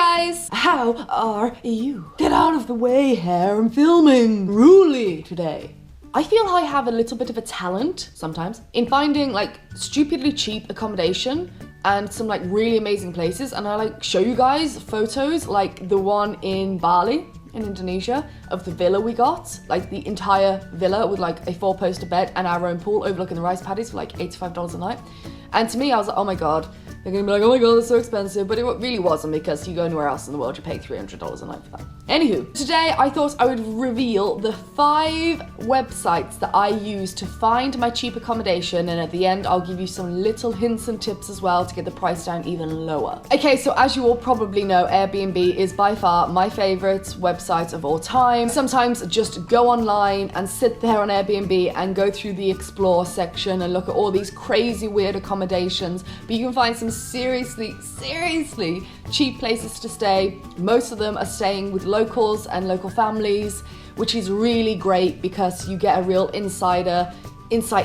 guys! How are you? Get out of the way here, I'm filming Ruly today. I feel I have a little bit of a talent, sometimes, in finding like stupidly cheap accommodation and some like really amazing places, and I like show you guys photos like the one in Bali in Indonesia of the villa we got, like the entire villa with like a 4-poster bed and our own pool overlooking the rice paddies for like $85 a night. And to me, I was like, oh my god, they're gonna be like, oh my god, that's so expensive, but it really wasn't, because you go anywhere else in the world, you pay $300 a night for that. Anywho, today I thought I would reveal the 5 websites that I use to find my cheap accommodation, and at the end I'll give you some little hints and tips as well to get the price down even lower. Okay, so as you all probably know, Airbnb is by far my favorite website of all time. Sometimes just go online and sit there on Airbnb and go through the explore section and look at all these crazy weird accommodations, but you can find some seriously cheap places to stay. Most of them are staying with locals and local families, which is really great because you get a real insight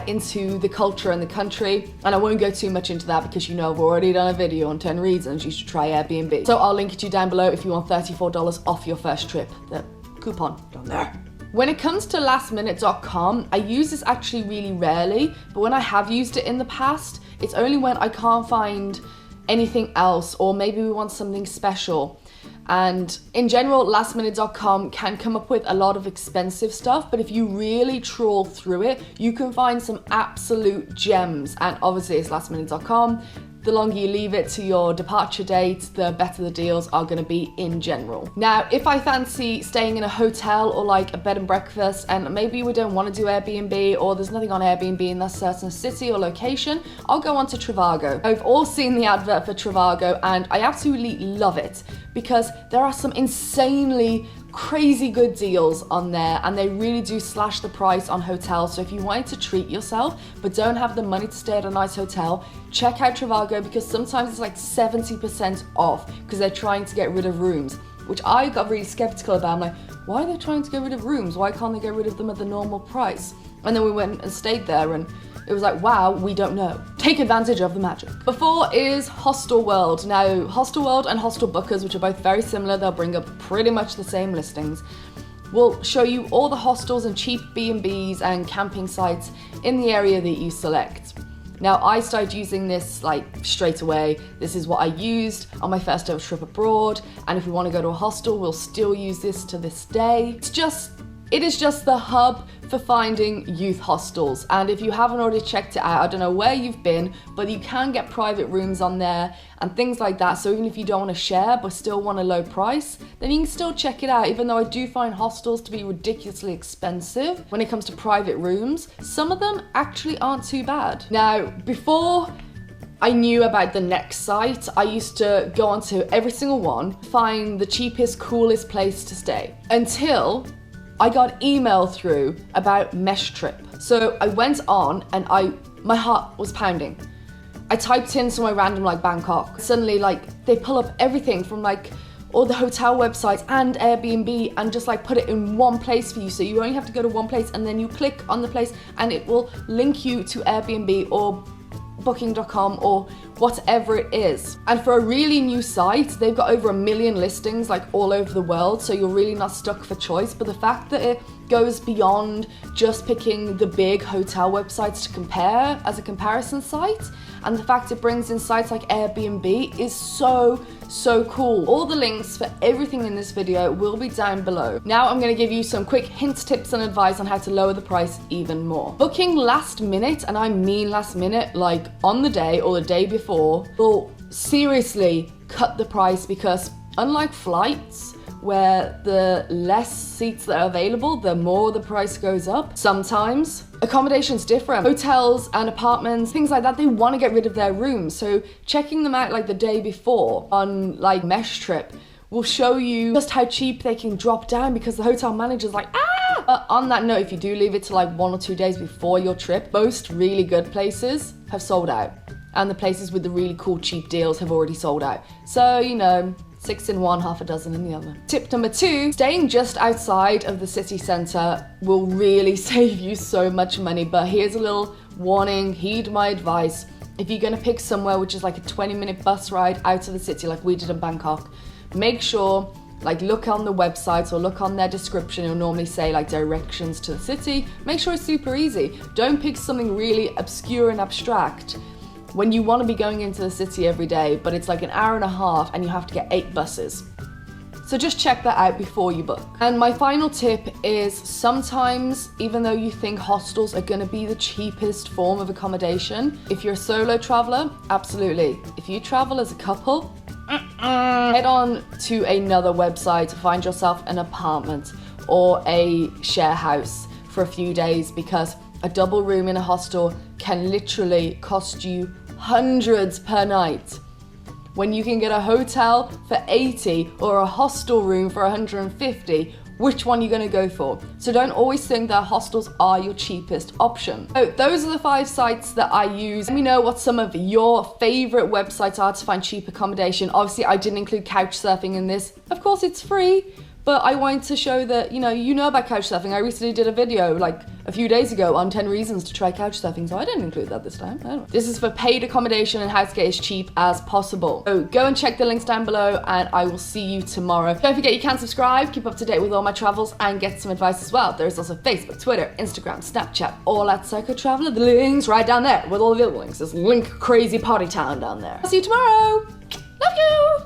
into the culture and the country. And I won't go too much into that because you know I've already done a video on 10 reasons you should try Airbnb. So I'll link it to you down below if you want $34 off your first trip. The coupon down there. When it comes to Lastminute.com, I use this actually really rarely, but when I have used it in the past, it's only when I can't find anything else, or maybe we want something special. And in general, Lastminute.com can come up with a lot of expensive stuff, but if you really trawl through it, you can find some absolute gems. And obviously it's Lastminute.com. The longer you leave it to your departure date, the better the deals are going to be in general. Now, if I fancy staying in a hotel or like a bed and breakfast, and maybe we don't want to do Airbnb, or there's nothing on Airbnb in that certain city or location, I'll go on to Trivago. I've all seen the advert for Trivago and I absolutely love it because there are some insanely crazy good deals on there, and they really do slash the price on hotels. So if you wanted to treat yourself but don't have the money to stay at a nice hotel, check out Trivago, because sometimes it's like 70% off because they're trying to get rid of rooms, which I got really skeptical about. I'm like, why are they trying to get rid of rooms? Why can't they get rid of them at the normal price? And then we went and stayed there and it was like, wow, we don't know. Take advantage of the magic. Before is HostelWorld. Now, HostelWorld and HostelBookers, which are both very similar, they'll bring up pretty much the same listings, will show you all the hostels and cheap B&Bs and camping sites in the area that you select. Now, I started using this like straight away. This is what I used on my first ever trip abroad, and if we want to go to a hostel, we'll still use this to this day. It is just the hub for finding youth hostels, and if you haven't already checked it out, I don't know where you've been, but you can get private rooms on there and things like that. So even if you don't want to share but still want a low price, then you can still check it out, even though I do find hostels to be ridiculously expensive when it comes to private rooms. Some of them actually aren't too bad. Now, before I knew about the next site, I used to go onto every single one, find the cheapest, coolest place to stay, until I got email through about MeshTrip. So I went on and my heart was pounding. I typed in somewhere random like Bangkok. Suddenly like they pull up everything from like all the hotel websites and Airbnb and just like put it in one place for you. So you only have to go to one place and then you click on the place and it will link you to Airbnb or Booking.com or whatever it is. And for a really new site, they've got over 1 million listings like all over the world, so you're really not stuck for choice. But the fact that it goes beyond just picking the big hotel websites to compare as a comparison site, and the fact it brings in sites like Airbnb is so cool. All the links for everything in this video will be down below. Now I'm going to give you some quick hints, tips and advice on how to lower the price even more. Booking last minute, and I mean last minute, like on the day or the day before, will seriously cut the price, because unlike flights, where the less seats that are available, the more the price goes up. Sometimes accommodation's different. Hotels and apartments, things like that, they want to get rid of their rooms. So checking them out like the day before on like MeshTrip will show you just how cheap they can drop down, because the hotel manager's like, ah! But on that note, if you do leave it to like 1 or 2 days before your trip, most really good places have sold out. And the places with the really cool cheap deals have already sold out. So, you know, 6 in one, half a dozen in the other. Tip number 2, staying just outside of the city centre will really save you so much money. But here's a little warning, heed my advice. If you're gonna pick somewhere which is like a 20-minute bus ride out of the city like we did in Bangkok, make sure, like, look on the websites or look on their description. It'll normally say like directions to the city. Make sure it's super easy. Don't pick something really obscure and abstract when you want to be going into the city every day, but it's like an hour and a half and you have to get 8 buses. So just check that out before you book. And my final tip is, sometimes, even though you think hostels are gonna be the cheapest form of accommodation, if you're a solo traveler, absolutely. If you travel as a couple, head on to another website to find yourself an apartment or a share house for a few days, because a double room in a hostel can literally cost you hundreds per night, when you can get a hotel for 80 or a hostel room for 150. Which one are you gonna go for? So don't always think that hostels are your cheapest option. So those are the 5 sites that I use. Let me know what some of your favorite websites are to find cheap accommodation. Obviously, I didn't include couchsurfing in this. Of course, it's free, but I wanted to show that, you know about couchsurfing. I recently did a video like a few days ago on 10 reasons to try couchsurfing, so I didn't include that this time. I don't know. This is for paid accommodation and how to get as cheap as possible. So go and check the links down below, and I will see you tomorrow. Don't forget you can subscribe, keep up to date with all my travels, and get some advice as well. There's also Facebook, Twitter, Instagram, Snapchat, all at PsychoTraveller. The links right down there with all the other links. There's link crazy party town down there. I'll see you tomorrow. Love you.